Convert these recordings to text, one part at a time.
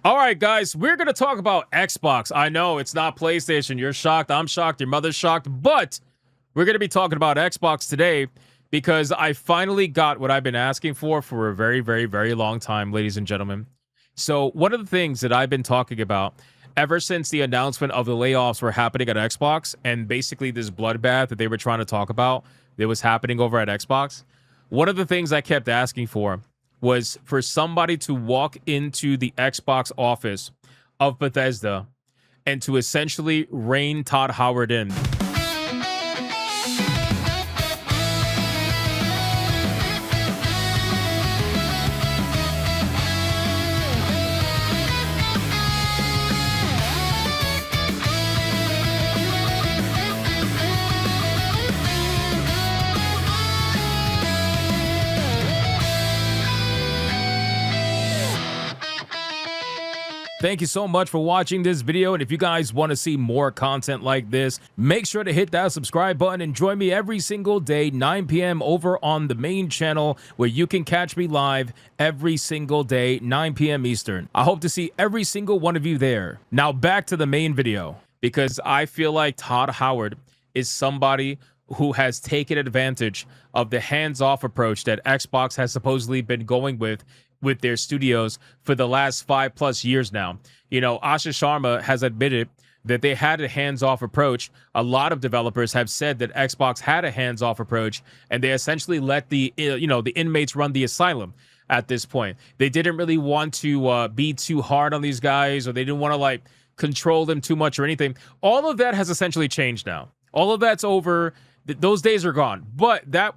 All right, guys, we're going to talk about Xbox. I know it's not PlayStation. You're shocked. I'm shocked. Your mother's shocked. But we're going to be talking about Xbox today because I finally got what I've been asking for a very, very, very long time, ladies and gentlemen. So one of the things that I've been talking about ever since the announcement of the layoffs were happening at Xbox and basically this bloodbath that they were trying to talk about that was happening over at Xbox, one of the things I kept asking for was for somebody to walk into the Xbox office of Bethesda and to essentially rein Todd Howard in. Thank you so much for watching this video, and if you guys want to see more content like this, make sure to hit that subscribe button and join me every single day, 9 p.m. over on the main channel where you can catch me live every single day, 9 p.m. Eastern. I hope to see every single one of you there. Now back to the main video, because I feel like Todd Howard is somebody who has taken advantage of the hands-off approach that Xbox has supposedly been going with their studios for the last 5+ years now. You know, Asha Sharma has admitted that they had a hands-off approach. A lot of developers have said that Xbox had a hands-off approach, and they essentially let the inmates run the asylum at this point. They didn't really want to be too hard on these guys, or they didn't want to control them too much or anything. All of that has essentially changed now. All of that's over. Those days are gone. But that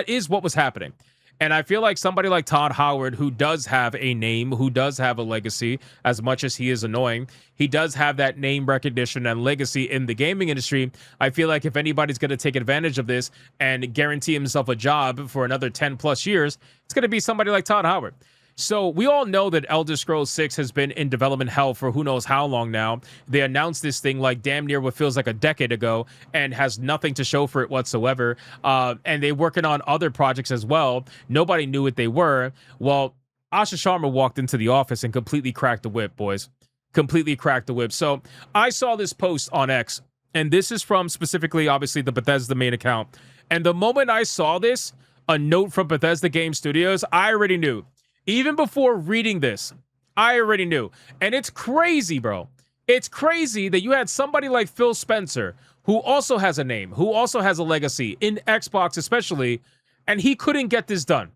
is what was happening. And I feel like somebody like Todd Howard, who does have a name, who does have a legacy, as much as he is annoying, he does have that name recognition and legacy in the gaming industry. I feel like if anybody's going to take advantage of this and guarantee himself a job for another 10+ years, it's going to be somebody like Todd Howard. So we all know that Elder Scrolls 6 has been in development hell for who knows how long now. They announced this thing like damn near what feels like a decade ago and has nothing to show for it whatsoever. And they're working on other projects as well. Nobody knew what they were. Well, Asha Sharma walked into the office and completely cracked the whip, boys. Completely cracked the whip. So I saw this post on X, and this is from specifically, obviously, the Bethesda main account. And the moment I saw this, a note from Bethesda Game Studios, I already knew. Even before reading this, I already knew. And it's crazy, bro. It's crazy that you had somebody like Phil Spencer, who also has a name, who also has a legacy in Xbox especially, and he couldn't get this done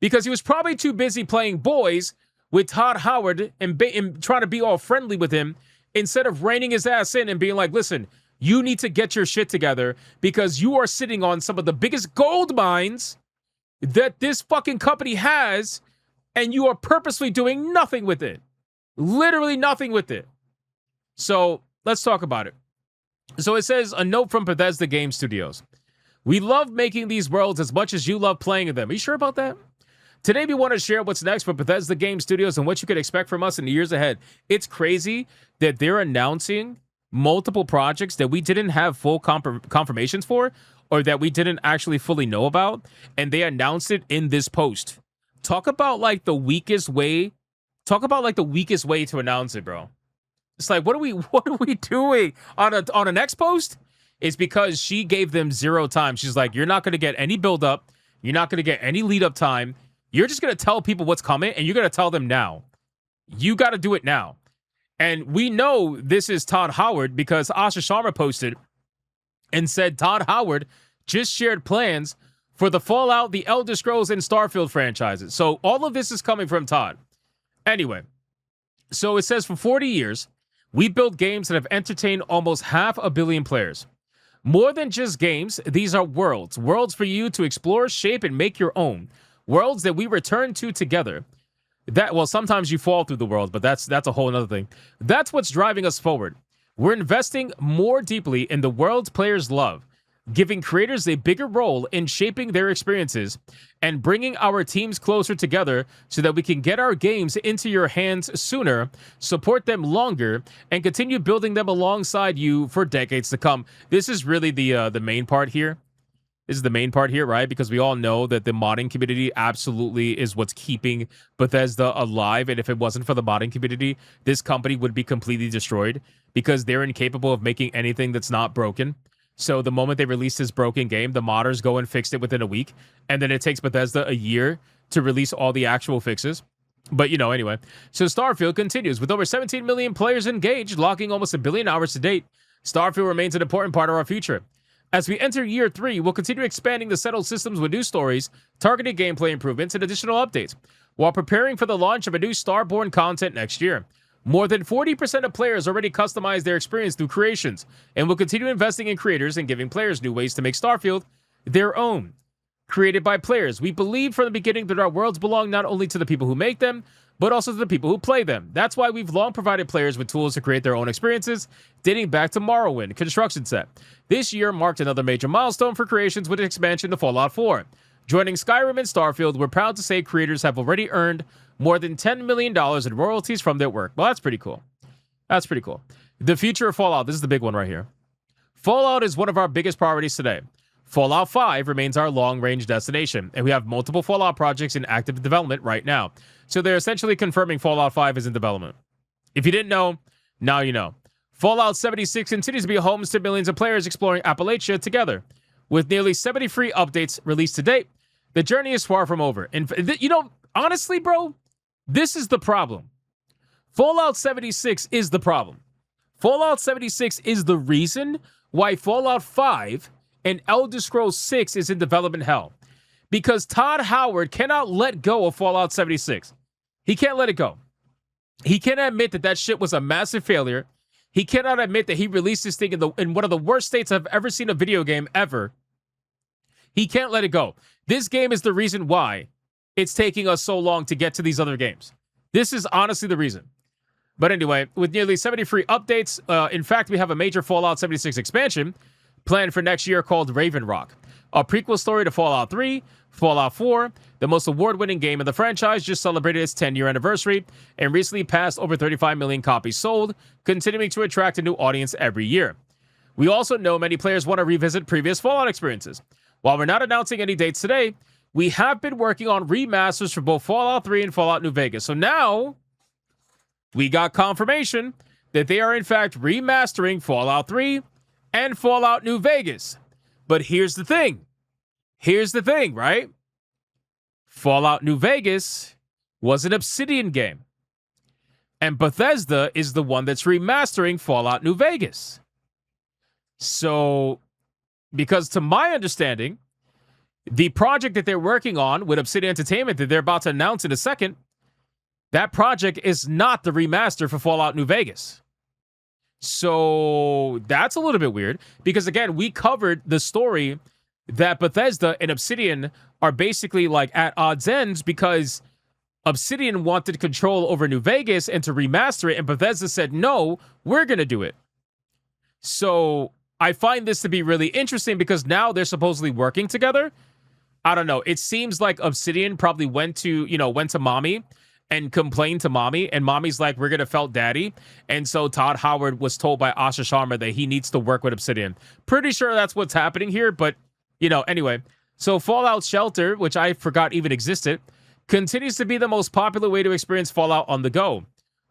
because he was probably too busy playing boys with Todd Howard and trying to be all friendly with him instead of reining his ass in and being like, listen, you need to get your shit together because you are sitting on some of the biggest gold mines that this fucking company has, and you are purposely doing nothing with it. Literally nothing with it. So let's talk about it. So it says, a note from Bethesda Game Studios. We love making these worlds as much as you love playing in them. Are you sure about that? Today we want to share what's next for Bethesda Game Studios and what you can expect from us in the years ahead. It's crazy that they're announcing multiple projects that we didn't have full confirmations for, or that we didn't actually fully know about, and they announced it in this post. Talk about the weakest way. Talk about the weakest way to announce it, bro. It's like, what are we doing on an X post? It's because she gave them zero time. She's like, you're not going to get any build up. You're not going to get any lead up time. You're just going to tell people what's coming, and you're going to tell them now. You got to do it now. And we know this is Todd Howard because Asha Sharma posted and said Todd Howard just shared plans for the Fallout, the Elder Scrolls, and Starfield franchises. So all of this is coming from Todd. Anyway, so it says for 40 years, we built games that have entertained almost 500 million players. More than just games, these are worlds. Worlds for you to explore, shape, and make your own. Worlds that we return to together. Sometimes you fall through the world, but that's a whole other thing. That's what's driving us forward. We're investing more deeply in the worlds players love, giving creators a bigger role in shaping their experiences and bringing our teams closer together so that we can get our games into your hands sooner, support them longer, and continue building them alongside you for decades to come. This is really the main part here. This is the main part here, right? Because we all know that the modding community absolutely is what's keeping Bethesda alive. And if it wasn't for the modding community, this company would be completely destroyed because they're incapable of making anything that's not broken. So the moment they release this broken game, the modders go and fix it within a week. And then it takes Bethesda a year to release all the actual fixes. But, anyway. So Starfield continues. With over 17 million players engaged, logging almost 1 billion hours to date, Starfield remains an important part of our future. As we enter year 3, we'll continue expanding the settled systems with new stories, targeted gameplay improvements, and additional updates, while preparing for the launch of a new Starborn content next year. More than 40% of players already customize their experience through creations, and will continue investing in creators and giving players new ways to make Starfield their own. Created by players, we believe from the beginning that our worlds belong not only to the people who make them, but also to the people who play them. That's why we've long provided players with tools to create their own experiences, dating back to Morrowind construction set. This year marked another major milestone for creations with an expansion to Fallout 4. Joining Skyrim and Starfield, we're proud to say creators have already earned more than $10 million in royalties from their work. Well, that's pretty cool. That's pretty cool. The future of Fallout, this is the big one right here. Fallout is one of our biggest priorities today. Fallout 5 remains our long-range destination, and we have multiple Fallout projects in active development right now. So they're essentially confirming Fallout 5 is in development. If you didn't know, now you know. Fallout 76 continues to be home to millions of players exploring Appalachia together. With nearly 70 free updates released to date, the journey is far from over. And honestly, bro, this is the problem. Fallout 76 is the problem. Fallout 76 is the reason why Fallout 5 and Elder Scrolls 6 is in development hell. Because Todd Howard cannot let go of Fallout 76. He can't let it go. He cannot admit that shit was a massive failure. He cannot admit that he released this thing in one of the worst states I've ever seen a video game ever. He can't let it go. This game is the reason why it's taking us so long to get to these other games. This is honestly the reason. But anyway, with nearly 70 free updates, in fact, we have a major Fallout 76 expansion planned for next year called Raven Rock, a prequel story to Fallout 3, Fallout 4, the most award-winning game in the franchise, just celebrated its 10-year anniversary and recently passed over 35 million copies sold, continuing to attract a new audience every year. We also know many players want to revisit previous Fallout experiences. While we're not announcing any dates today, we have been working on remasters for both Fallout 3 and Fallout New Vegas. So now, we got confirmation that they are in fact remastering Fallout 3 and Fallout New Vegas. But here's the thing. Here's the thing, right? Fallout New Vegas was an Obsidian game. And Bethesda is the one that's remastering Fallout New Vegas. So, because to my understanding, the project that they're working on with Obsidian Entertainment that they're about to announce in a second, that project is not the remaster for Fallout New Vegas. So that's a little bit weird because, again, we covered the story that Bethesda and Obsidian are basically like at odds ends because Obsidian wanted control over New Vegas and to remaster it, and Bethesda said, no, we're going to do it. So I find this to be really interesting because now they're supposedly working together. I don't know. It seems like Obsidian probably went to mommy and complained to mommy, and mommy's like, we're going to felt daddy. And so Todd Howard was told by Asha Sharma that he needs to work with Obsidian. Pretty sure that's what's happening here, but, anyway. So Fallout Shelter, which I forgot even existed, continues to be the most popular way to experience Fallout on the go,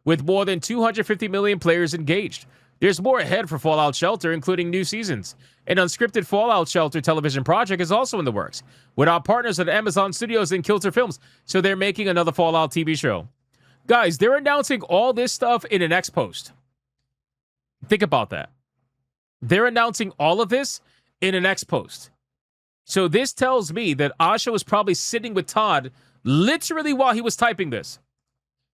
with more than 250 million players engaged. There's more ahead for Fallout Shelter, including new seasons. An unscripted Fallout Shelter television project is also in the works, with our partners at Amazon Studios and Kilter Films, so they're making another Fallout TV show. Guys, they're announcing all this stuff in an X post. Think about that. They're announcing all of this in an X post. So this tells me that Asha was probably sitting with Todd literally while he was typing this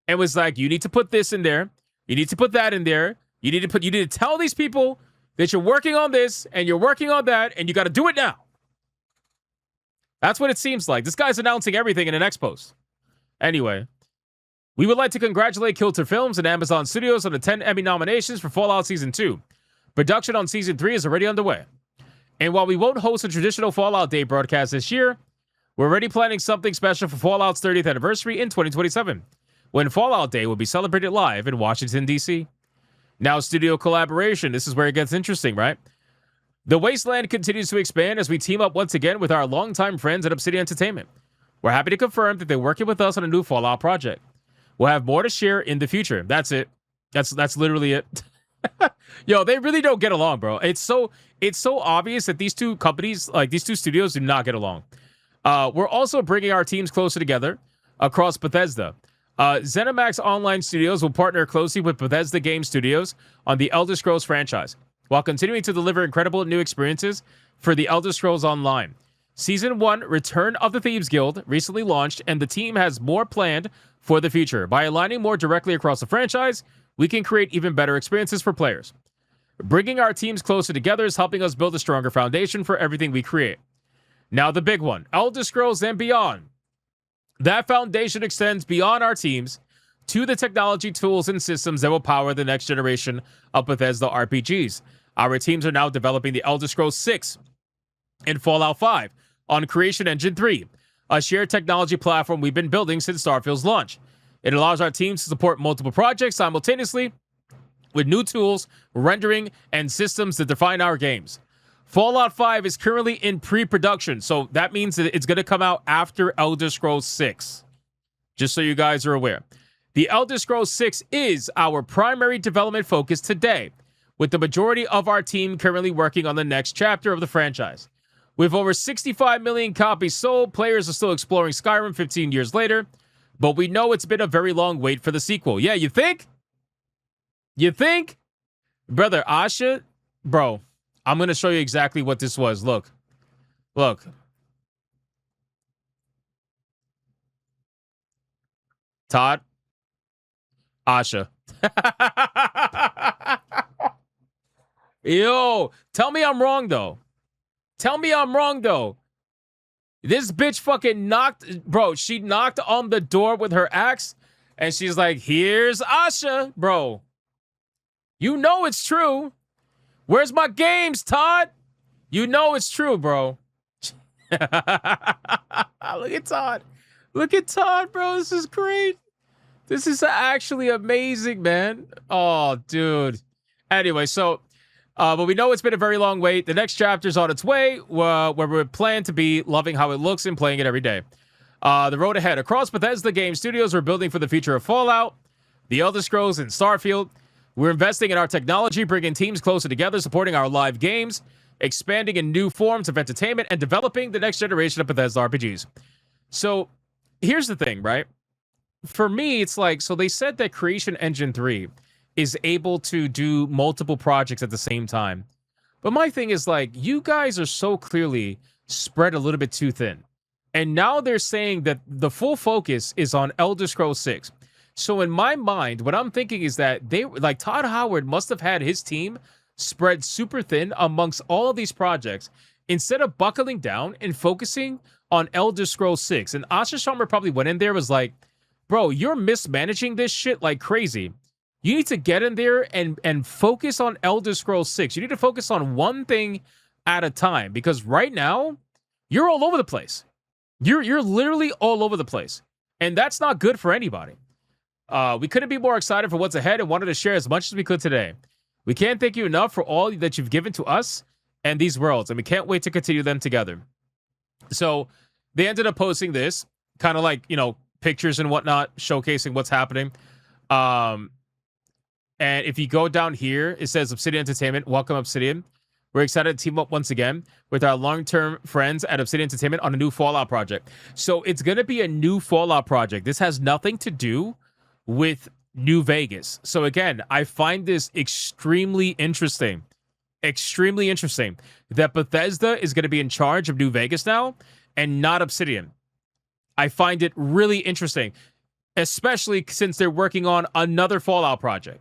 and was like, you need to put this in there. You need to put that in there. You need to tell these people that you're working on this and you're working on that and you got to do it now. That's what it seems like. This guy's announcing everything in an X post. Anyway, we would like to congratulate Kilter Films and Amazon Studios on the 10 Emmy nominations for Fallout Season 2. Production on Season 3 is already underway. And while we won't host a traditional Fallout Day broadcast this year, we're already planning something special for Fallout's 30th anniversary in 2027, when Fallout Day will be celebrated live in Washington, D.C. Now, studio collaboration. This is where it gets interesting, right? The Wasteland continues to expand as we team up once again with our longtime friends at Obsidian Entertainment. We're happy to confirm that they're working with us on a new Fallout project. We'll have more to share in the future. That's it. That's literally it. Yo, they really don't get along, bro. It's so obvious that these two companies, like these two studios, do not get along. We're also bringing our teams closer together across Bethesda. ZeniMax Online Studios will partner closely with Bethesda Game Studios on the Elder Scrolls franchise, while continuing to deliver incredible new experiences for the Elder Scrolls Online. Season 1, Return of the Thieves Guild, recently launched, and the team has more planned for the future. By aligning more directly across the franchise, we can create even better experiences for players. Bringing our teams closer together is helping us build a stronger foundation for everything we create. Now the big one, Elder Scrolls and beyond. That foundation extends beyond our teams to the technology, tools, and systems that will power the next generation of Bethesda RPGs. Our teams are now developing the Elder Scrolls 6 and Fallout 5 on Creation Engine 3, a shared technology platform we've been building since Starfield's launch. It allows our teams to support multiple projects simultaneously with new tools, rendering, and systems that define our games. Fallout 5 is currently in pre-production, so that means that it's going to come out after Elder Scrolls 6. Just so you guys are aware. The Elder Scrolls 6 is our primary development focus today, with the majority of our team currently working on the next chapter of the franchise. With over 65 million copies sold, players are still exploring Skyrim 15 years later, but we know it's been a very long wait for the sequel. Yeah, you think? You think? Brother, Asha, bro, I'm going to show you exactly what this was. Look. Look. Todd. Asha. Yo, tell me I'm wrong, though. Tell me I'm wrong, though. This bitch fucking knocked... Bro, she knocked on the door with her axe, and she's like, here's Asha. Bro, you know it's true. Where's my games, Todd? You know it's true, bro. Look at Todd. Look at Todd, bro. This is great. This is actually amazing, man. Oh, dude. Anyway, so... but we know it's been a very long wait. The next chapter's on its way, where we plan to be loving how it looks and playing it every day. The road ahead. Across Bethesda Game Studios, we're building for the future of Fallout, The Elder Scrolls, and Starfield. We're investing in our technology, bringing teams closer together, supporting our live games, expanding in new forms of entertainment, and developing the next generation of Bethesda RPGs. So, here's the thing, right? For me, it's like, so they said that Creation Engine 3 is able to do multiple projects at the same time. But my thing is like, you guys are so clearly spread a little bit too thin. And now they're saying that the full focus is on Elder Scrolls 6. So in my mind, what I'm thinking is that they, like Todd Howard must have had his team spread super thin amongst all of these projects instead of buckling down and focusing on Elder Scrolls 6. And Asha Sharma probably went in there, was like, bro, you're mismanaging this shit like crazy. You need to get in there and focus on Elder Scrolls 6. You need to focus on one thing at a time, because right now, you're all over the place. You're literally all over the place. And that's not good for anybody. We couldn't be more excited for what's ahead and wanted to share as much as we could today. We can't thank you enough for all that you've given to us and these worlds, and we can't wait to continue them together. So they ended up posting this, kind of like, you know, pictures and whatnot, showcasing what's happening. And if you go down here, it says Obsidian Entertainment. Welcome, Obsidian. We're excited to team up once again with our long-term friends at Obsidian Entertainment on a new Fallout project. So it's going to be a new Fallout project. This has nothing to do with New Vegas. So again, I find this extremely interesting. Extremely interesting that Bethesda is going to be in charge of New Vegas now and not Obsidian. I find it really interesting, especially since they're working on another Fallout project.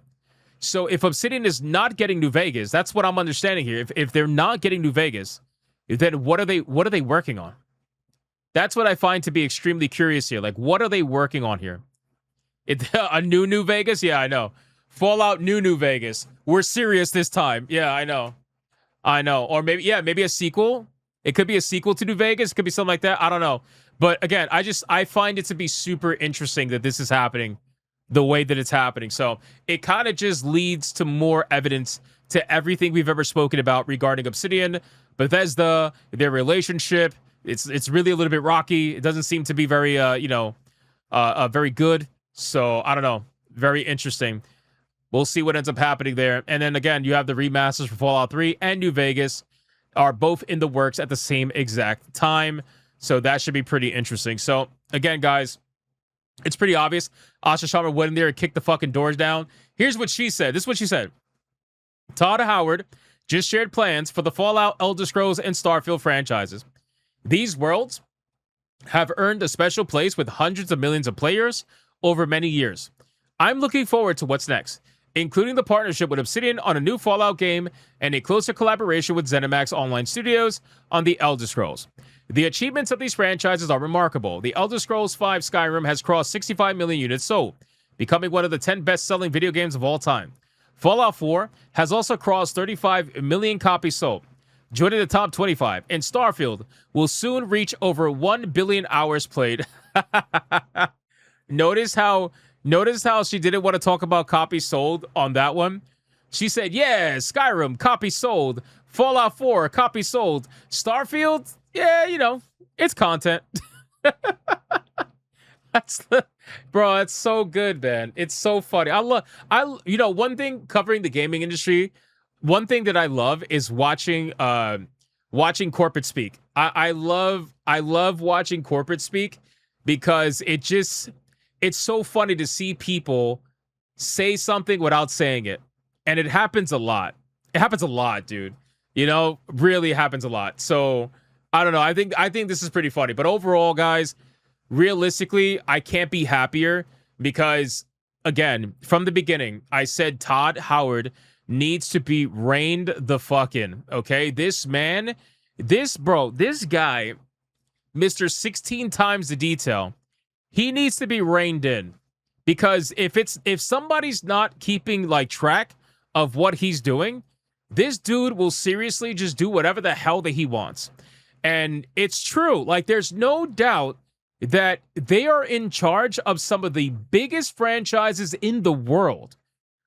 So if Obsidian is not getting New Vegas, that's what I'm understanding here. If they're not getting New Vegas, then what are they working on? That's what I find to be extremely curious here. Like, what are they working on here? A new Vegas? Yeah, I know. Fallout New Vegas. We're serious this time. Yeah, I know. Or maybe a sequel. It could be a sequel to New Vegas. It could be something like that. I don't know. But again, I find it to be super interesting that this is happening the way that it's happening. So it kind of just leads to more evidence to everything we've ever spoken about regarding Obsidian, Bethesda, their relationship. It's really a little bit rocky. It doesn't seem to be very very good. So I don't know. Very interesting. We'll see what ends up happening there. And then again, you have the remasters for Fallout 3 and New Vegas are both in the works at the same exact time. So that should be pretty interesting. So again, guys, it's pretty obvious. Asha Sharma went in there and kicked the fucking doors down. Here's what she said. This is what she said. Todd Howard just shared plans for the Fallout, Elder Scrolls, and Starfield franchises. These worlds have earned a special place with hundreds of millions of players over many years. I'm looking forward to what's next, including the partnership with Obsidian on a new Fallout game and a closer collaboration with ZeniMax Online Studios on the Elder Scrolls. The achievements of these franchises are remarkable. The Elder Scrolls V Skyrim has crossed 65 million units sold, becoming one of the 10 best-selling video games of all time. Fallout 4 has also crossed 35 million copies sold, joining the top 25, and Starfield will soon reach over 1 billion hours played. Notice how she didn't want to talk about copies sold on that one. She said, yeah, Skyrim, copies sold. Fallout 4, copies sold. Starfield, yeah, you know, it's content. Bro, it's so good, man. It's so funny. One thing covering the gaming industry, one thing that I love is watching corporate speak. I love watching corporate speak because it's so funny to see people say something without saying it. And it happens a lot. It happens a lot, dude. You know, really happens a lot. So I don't know. I think this is pretty funny. But overall, guys, realistically, I can't be happier because, again, from the beginning, I said Todd Howard needs to be reined the fuck in. Okay, this man, this guy, Mr. 16 times the detail, he needs to be reined in because if somebody's not keeping like track of what he's doing, this dude will seriously just do whatever the hell that he wants. And it's true. Like, there's no doubt that they are in charge of some of the biggest franchises in the world,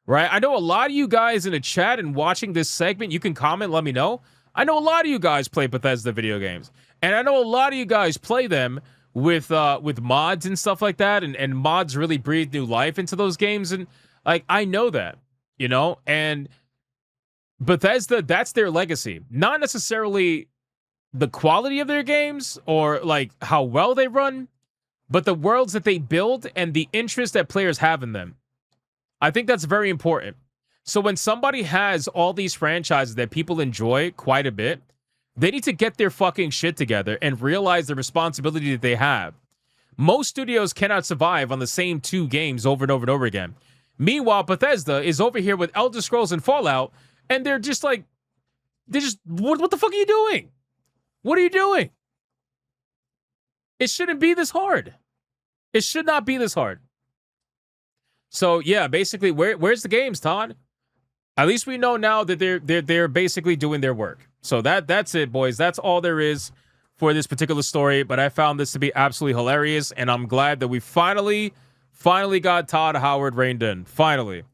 right? I know a lot of you guys in the chat and watching this segment, you can comment, let me know. I know a lot of you guys play Bethesda video games, and I know a lot of you guys play them with mods and stuff like that, and mods really breathe new life into those games, and like, I know that, you know, and Bethesda, that's their legacy. Not necessarily the quality of their games or like how well they run, but the worlds that they build and the interest that players have in them. I think that's very important. So when somebody has all these franchises that people enjoy quite a bit, they need to get their fucking shit together and realize the responsibility that they have. Most studios cannot survive on the same two games over and over and over again. Meanwhile, Bethesda is over here with Elder Scrolls and Fallout, and they're just like, what the fuck are you doing? What are you doing? It shouldn't be this hard. It should not be this hard. So yeah, basically, where's the games, Todd? At least we know now that they're basically doing their work. So that's it, boys. That's all there is for this particular story. But I found this to be absolutely hilarious, and I'm glad that we finally got Todd Howard reined in. Finally.